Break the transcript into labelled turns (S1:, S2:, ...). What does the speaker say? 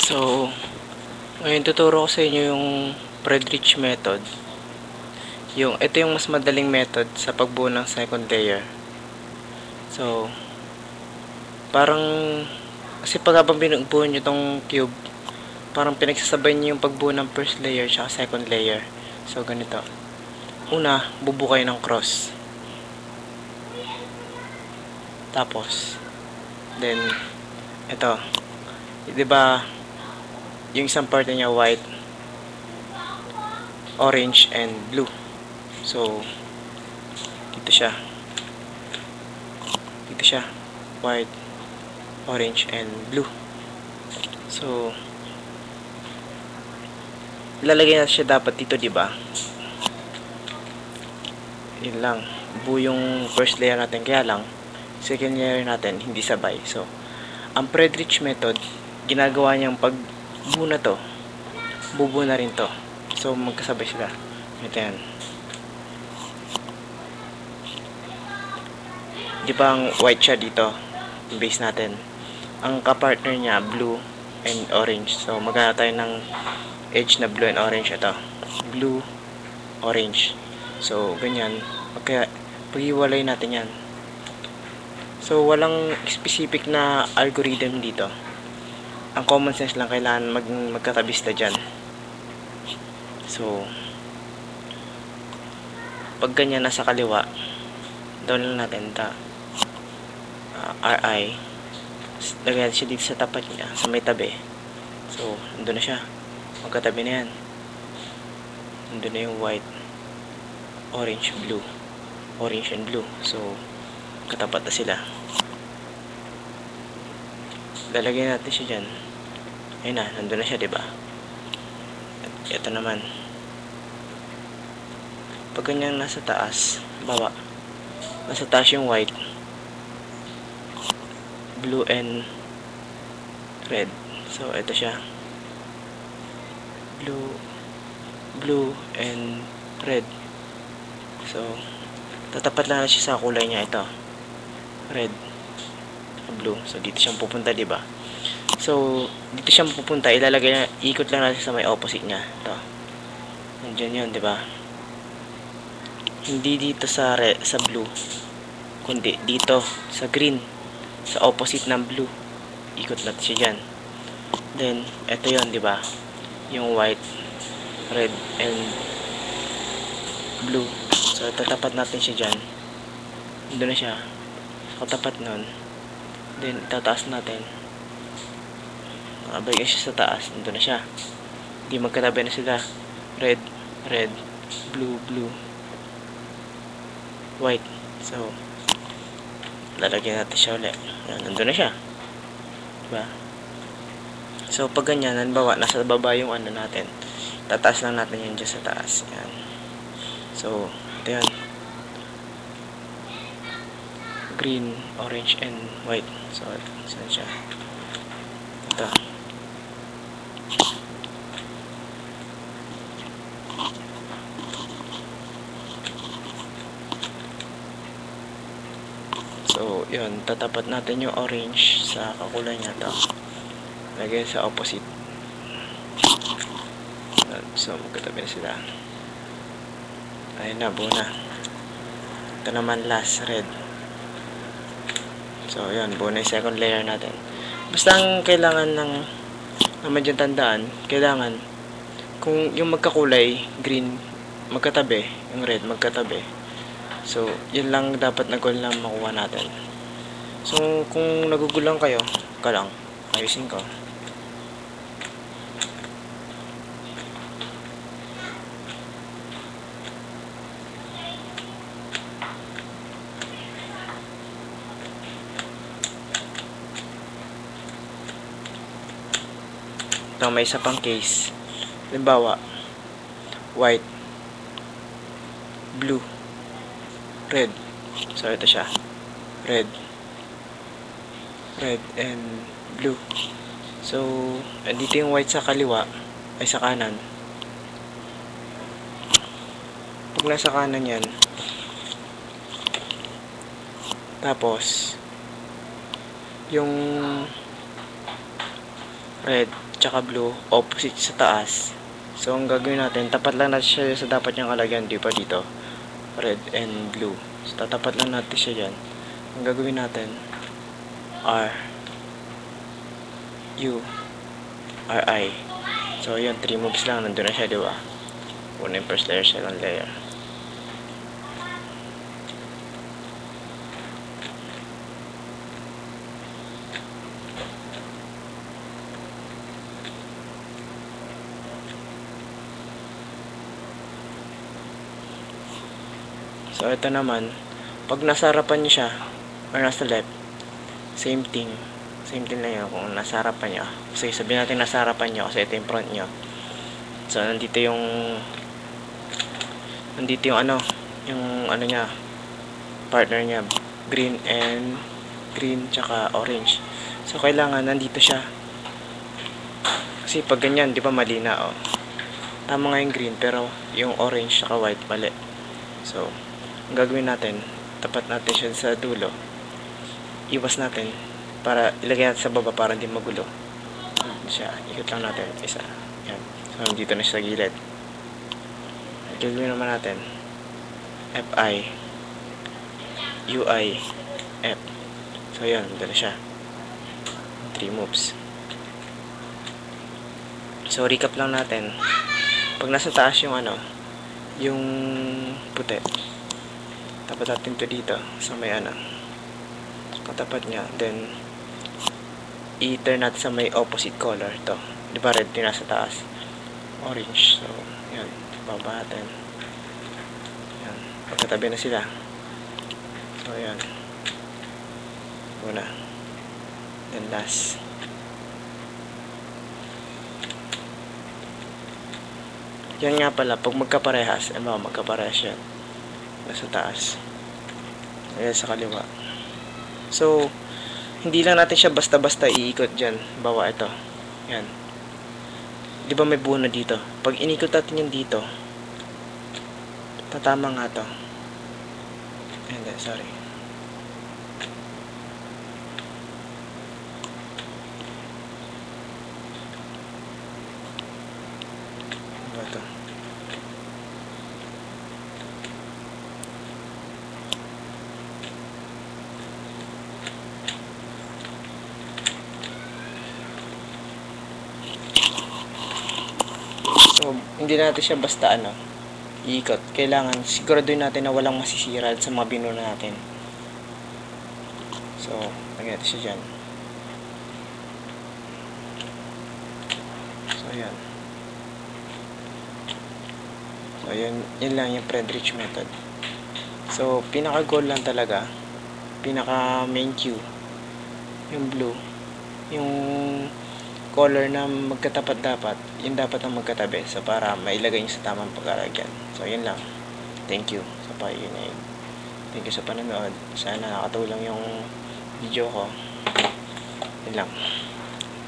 S1: So, ngayon tuturo ko sa inyo yung Friedrich method. Ito yung mas madaling method sa pagbuo ng second layer. So, parang kasi pag habang binubuo nyo itong cube, parang pinagsasabay nyo yung pagbuo ng first layer at second layer. So, ganito. Una, bubuo kayo ng cross. Tapos, then, ito. Diba, yung isang part niya white, orange, and blue. So, dito siya. Dito siya. White, orange, and blue. So, ilalagay na siya dapat dito, diba? Yun lang. Buo yung first layer natin. Kaya lang, second layer natin, hindi sabay. So, ang Friedrich method, ginagawa niyang pag buo na to, bubuo na rin to. So, magkasabay sila. Ito yan. Di ba ang white siya dito? Yung base natin. Ang kapartner niya, blue and orange. So, magana tayo ng edge na blue and orange. Ito. Blue, orange. So, ganyan. Kaya, pag-iwalay natin yan. So, walang specific na algorithm dito. Ang common sense lang, kailangan magkatabi sila dyan. So, pag ganyan nasa kaliwa, down lang natin RI. Lagyan siya dito sa tapat niya, sa may tabi. So, nandun na siya. Magkatabi na yan. Nandun na yung white, orange, blue. Orange and blue. So, katapat na sila. Lalagyan natin siya dyan. Ayun na, nandun na siya, diba? Ito naman. Pag ganyan nasa taas, baba. Nasa taas yung white, blue and red. So, ito siya. Blue and red. So, tatapat lang na siya sa kulay niya. Ito. Red. Blue. So, dito siyang pupunta, diba? So, dito siyang pupunta. Ilalagay na, ikot lang natin sa may opposite niya. Ito. Nandiyan yun, diba? Hindi dito sa blue, kundi dito sa green, sa opposite ng blue. Ikot natin siya dyan. Then, ito yun, diba? Yung white, red, and blue. So, tatapat natin siya dyan. Doon na siya. Katapat nun. Then, tataas natin. Nakabalik siya sa taas. Doon na siya. Hindi magkatabi na sila. Red, red, blue, blue, white. So, lalagyan natin siya ulit. Nandun na siya. Diba? So, pag ganyan, halimbawa, nasa baba yung ano natin. Tataas lang natin yun dyan sa taas. Yan. So, ito yan. Green, orange, and white. So, saan siya? Ito. So, yun. Tatapat natin yung orange sa kakulay niya to. Lagay sa opposite. So, magkatabi na sila. Ayun na, buo na. Ito naman last, red. So, yun. Buo na yung second layer natin. Basta ang kailangan naman dyan tandaan, kailangan kung yung magkakulay, green, magkatabi, yung red, magkatabi. So, yun lang dapat na goal na makuha natin. So, kung nagugulang kayo, lang, ayusin ko. Ito, may isa pang case. Halimbawa, white, blue, red. So, ito siya. Red, and blue. So, dito yung white sa kaliwa, ay sa kanan. Pag nasa kanan yan, tapos, yung red, tsaka blue, opposite sa taas. So, ang gagawin natin, tapat lang natin siya sa dapat niyang kalagyan, di ba dito? Red and blue. So, tatapat lang natin siya dyan. Ang gagawin natin, R, U, R, I. So, yun, 3 moves lang, nandun na siya, di ba? Una yung first layer, second layer. So, ito naman, pag nasa harapan niyo siya, or nasa left, same thing. Same thing lang yun kung nasa harapan niyo. Kasi sabihin natin nasa harapan niyo kasi ito yung front niyo. So, nandito yung ano niya, partner niya, green tsaka orange. So, kailangan nandito siya. Kasi pag ganyan, di ba mali na, oh. Tama nga yung green, pero yung orange tsaka white, mali. So, ang gagawin natin, tapat natin siya sa dulo. Iwas natin para ilagay natin sa baba para hindi magulo. Siya, ikot lang natin isa. Yan. So, dito na siya sa gilid. Gagawin naman natin FI UI F. So, yan. Dito na siya. 3 moves. So, recap lang natin. Pag nasa taas yung yung puti, tapat natin to dito sa may katapat niya, then i-turn natin sa may opposite color to, di ba red yung nasa taas, orange. So yan, baba natin yan, pagkatabi na sila. So yan, una, then last. Yan nga pala, pag magkaparehas, magkaparehas yan nasa taas, ayan sa kaliwa. So, hindi lang natin siya basta-basta iikot dyan. Bawa ito. Yan. Di ba may buo na dito? Pag inikot natin yan dito, tatama nga to. Hindi, sorry. Ano to? So, hindi natin siya basta iikot. Kailangan siguraduhin natin na walang masisira sa mga binuno natin. So, lagyan natin siya dyan. So, ayan. So, yun lang yung Friedrich method. So, pinaka-goal lang talaga, pinaka main cue, yung blue, yung color na magkatapat dapat, yun dapat ang magkatabi. So, para mailagay nyo sa tamang pagkalagyan. So, yun lang. Thank you sa pakikinig. Thank you sa panonood. Sana nakatulong yung video ko. Yun lang.